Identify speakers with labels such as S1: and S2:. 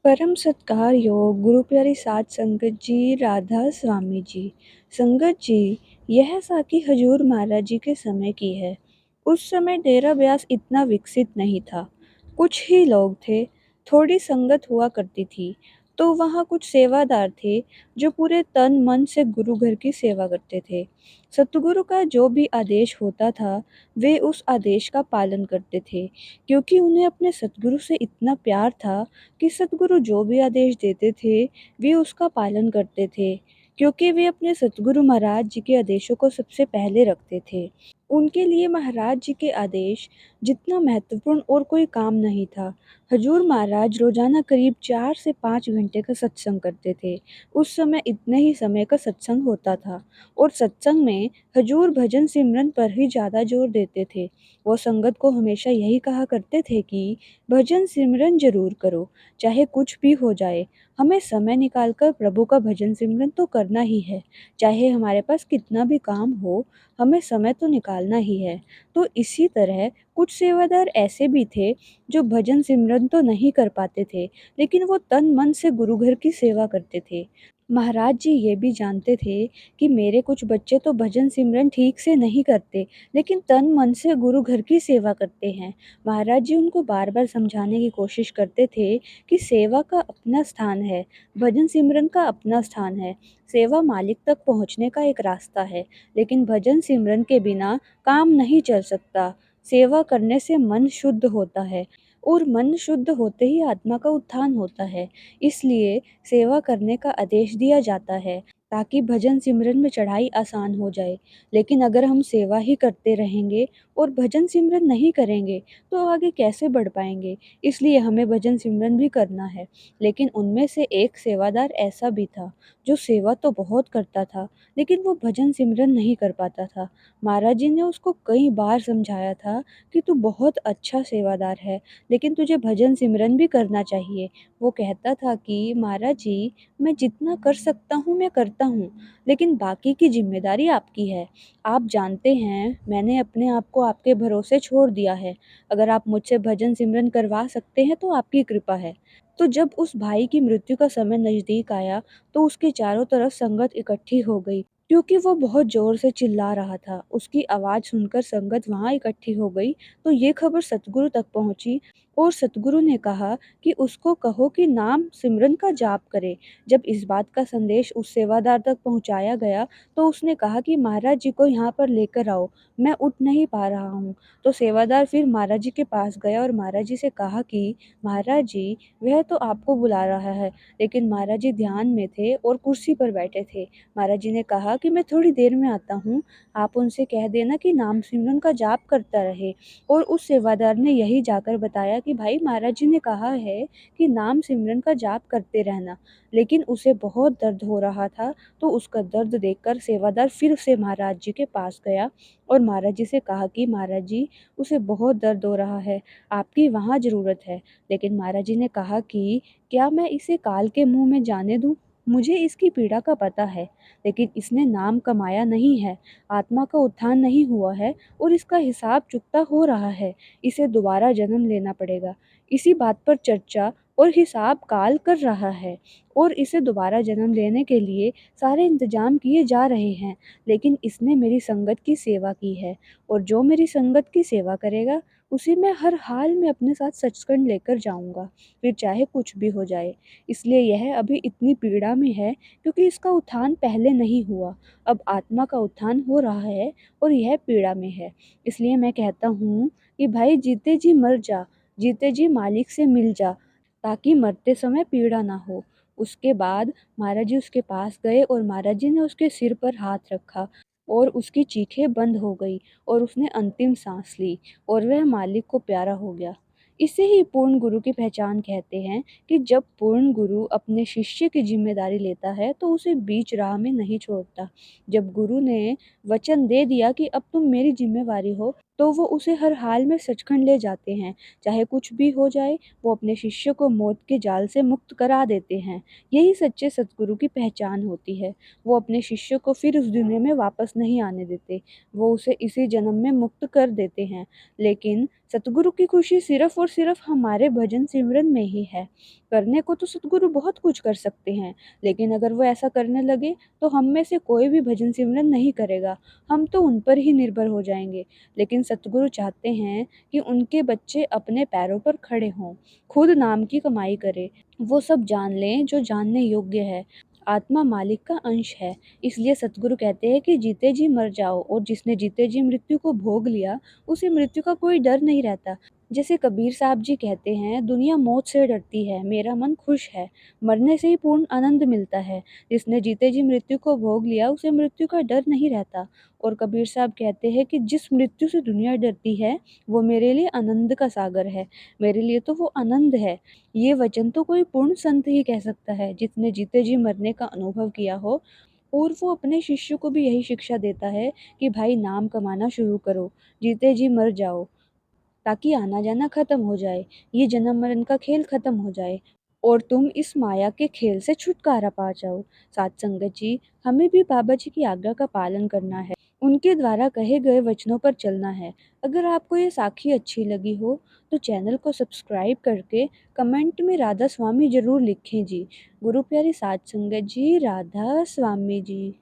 S1: परम सत्कार योग गुरु प्यारी साध संगत जी राधा स्वामी जी। संगत जी, यह साखी हजूर महाराज जी के समय की है। उस समय डेरा ब्यास इतना विकसित नहीं था। कुछ ही लोग थे, थोड़ी संगत हुआ करती थी। तो वहाँ कुछ सेवादार थे जो पूरे तन मन से गुरु घर की सेवा करते थे। सतगुरु का जो भी आदेश होता था वे उस आदेश का पालन करते थे, क्योंकि उन्हें अपने सतगुरु से इतना प्यार था कि सतगुरु जो भी आदेश देते थे, वे उसका पालन करते थे, क्योंकि वे अपने सतगुरु महाराज जी के आदेशों को सबसे पहले रखते थे। उनके लिए महाराज जी के आदेश जितना महत्वपूर्ण और कोई काम नहीं था। हजूर महाराज रोजाना करीब 4 से 5 घंटे का सत्संग करते थे। उस समय इतने ही समय का सत्संग होता था और सत्संग में हजूर भजन सिमरन पर ही ज़्यादा जोर देते थे। वो संगत को हमेशा यही कहा करते थे कि भजन सिमरन ज़रूर करो, चाहे कुछ भी हो जाए। हमें समय निकाल कर प्रभु का भजन सिमरन तो करना ही है, चाहे हमारे पास कितना भी काम हो, हमें समय तो निकालना ही है। तो इसी तरह कुछ सेवादार ऐसे भी थे जो भजन सिमरन तो नहीं कर पाते थे, लेकिन वो तन मन से गुरु घर की सेवा करते थे। महाराज जी ये भी जानते थे कि मेरे कुछ बच्चे तो भजन सिमरन ठीक से नहीं करते, लेकिन तन मन से गुरु घर की सेवा करते हैं। महाराज जी उनको बार-बार समझाने की कोशिश करते थे कि सेवा का अपना स्थान है, भजन सिमरन का अपना स्थान है। सेवा मालिक तक पहुँचने का एक रास्ता है, लेकिन भजन सिमरन के बिना काम नहीं चल सकता। सेवा करने से मन शुद्ध होता है और मन शुद्ध होते ही आत्मा का उत्थान होता है। इसलिए सेवा करने का आदेश दिया जाता है, ताकि भजन सिमरन में चढ़ाई आसान हो जाए। लेकिन अगर हम सेवा ही करते रहेंगे और भजन सिमरन नहीं करेंगे, तो आगे कैसे बढ़ पाएंगे? इसलिए हमें भजन सिमरन भी करना है। लेकिन उनमें से एक सेवादार ऐसा भी था, जो सेवा तो बहुत करता था, लेकिन वो भजन सिमरन नहीं कर पाता था। महाराज जी ने उसको कई बार समझाया था कि तू बहुत अच्छा सेवादार है, लेकिन तुझे भजन सिमरन भी करना चाहिए। वो कहता था कि महाराज जी, मैं जितना कर सकता हूँ मैं करता हूँ, लेकिन बाकी की ज़िम्मेदारी आपकी है। आप जानते हैं मैंने अपने आप को आपके भरोसे छोड़ दिया है। अगर आप मुझसे भजन सिमरन करवा सकते हैं तो आपकी कृपा है। तो जब उस भाई की मृत्यु का समय नज़दीक आया, तो उसके चारों तरफ संगत इकट्ठी हो गई, क्योंकि वो बहुत ज़ोर से चिल्ला रहा था। उसकी आवाज़ सुनकर संगत वहाँ इकट्ठी हो गई, तो ये खबर सतगुरु तक पहुँची और सतगुरु ने कहा कि उसको कहो कि नाम सिमरन का जाप करे। जब इस बात का संदेश उस सेवादार तक पहुँचाया गया, तो उसने कहा कि महाराज जी को यहाँ पर लेकर आओ, मैं उठ नहीं पा रहा हूँ। तो सेवादार फिर महाराज जी के पास गया और महाराज जी से कहा कि महाराज जी, वह तो आपको बुला रहा है। लेकिन महाराज जी ध्यान में थे और कुर्सी पर बैठे थे। महाराज जी ने कहा कि मैं थोड़ी देर में आता हूँ, आप उनसे कह देना कि नाम सिमरन का जाप करता रहे। और उस सेवादार ने यही जाकर बताया कि भाई महाराज जी ने कहा है कि नाम सिमरन का जाप करते रहना। लेकिन उसे बहुत दर्द हो रहा था, तो उसका दर्द देखकर सेवादार फिर से महाराज जी के पास गया और महाराज जी से कहा कि महाराज जी, उसे बहुत दर्द हो रहा है, आपकी वहाँ ज़रूरत है। लेकिन महाराज जी ने कहा कि क्या मैं इसे काल के मुँह में जाने दूँ? मुझे इसकी पीड़ा का पता है, लेकिन इसने नाम कमाया नहीं है, आत्मा का उत्थान नहीं हुआ है और इसका हिसाब चुकता हो रहा है। इसे दोबारा जन्म लेना पड़ेगा। इसी बात पर चर्चा और हिसाब काल कर रहा है और इसे दोबारा जन्म लेने के लिए सारे इंतजाम किए जा रहे हैं। लेकिन इसने मेरी संगत की सेवा की है और जो मेरी संगत की सेवा करेगा, उसे मैं हर हाल में अपने साथ सचखंड लेकर जाऊँगा, फिर चाहे कुछ भी हो जाए। इसलिए यह अभी इतनी पीड़ा में है, क्योंकि इसका उत्थान पहले नहीं हुआ। अब आत्मा का उत्थान हो रहा है और यह पीड़ा में है। इसलिए मैं कहता हूँ कि भाई जीते जी मर जा, जीते जी मालिक से मिल जा, ताकि मरते समय पीड़ा ना हो। उसके बाद महाराज जी उसके पास गए और महाराज जी ने उसके सिर पर हाथ रखा और उसकी चीखें बंद हो गई और उसने अंतिम सांस ली और वह मालिक को प्यारा हो गया। इसे ही पूर्ण गुरु की पहचान कहते हैं कि जब पूर्ण गुरु अपने शिष्य की जिम्मेदारी लेता है तो उसे बीच राह में नहीं छोड़ता। जब गुरु ने वचन दे दिया कि अब तुम मेरी जिम्मेवारी हो, तो वो उसे हर हाल में सचखंड ले जाते हैं। चाहे कुछ भी हो जाए, वो अपने शिष्य को मौत के जाल से मुक्त करा देते हैं। यही सच्चे सद्गुरु की पहचान होती है। वो अपने शिष्य को फिर उस दुनिया में वापस नहीं आने देते, वो उसे इसी जन्म में मुक्त कर देते हैं। लेकिन सतगुरु की खुशी सिर्फ और सिर्फ हमारे भजन सिमरन में ही है। करने को तो सतगुरु बहुत कुछ कर सकते हैं, लेकिन अगर वो ऐसा करने लगे तो हम में से कोई भी भजन सिमरन नहीं करेगा। हम तो उन पर ही निर्भर हो जाएंगे। लेकिन सतगुरु चाहते हैं कि उनके बच्चे अपने पैरों पर खड़े हों, खुद नाम की कमाई करें। वो सब जान लें जो जानने योग्य है। आत्मा मालिक का अंश है। इसलिए सतगुरु कहते हैं कि जीते जी मर जाओ, और जिसने जीते जी मृत्यु को भोग लिया, उसे मृत्यु का कोई डर नहीं रहता। जैसे कबीर साहब जी कहते हैं, दुनिया मौत से डरती है, मेरा मन खुश है। मरने से ही पूर्ण आनंद मिलता है। जिसने जीते जी मृत्यु को भोग लिया, उसे मृत्यु का डर नहीं रहता। और कबीर साहब कहते हैं कि जिस मृत्यु से दुनिया डरती है, वो मेरे लिए आनंद का सागर है। मेरे लिए तो वो आनंद है। ये वचन तो कोई पूर्ण संत ही कह सकता है, जिसने जीते जी मरने का अनुभव किया हो। और वो अपने शिष्य को भी यही शिक्षा देता है कि भाई नाम कमाना शुरू करो, जीते जी मर जाओ, ताकि आना जाना खत्म हो जाए, ये जन्म मरण का खेल खत्म हो जाए, और तुम इस माया के खेल से छुटकारा पा जाओ। साथ संगत जी, हमें भी बाबा जी की आज्ञा का पालन करना है, उनके द्वारा कहे गए वचनों पर चलना है। अगर आपको ये साखी अच्छी लगी हो, तो चैनल को सब्सक्राइब करके कमेंट में राधा स्वामी जरूर लिखें जी। गुरु प्यारी साथ संगत जी, राधा स्वामी जी।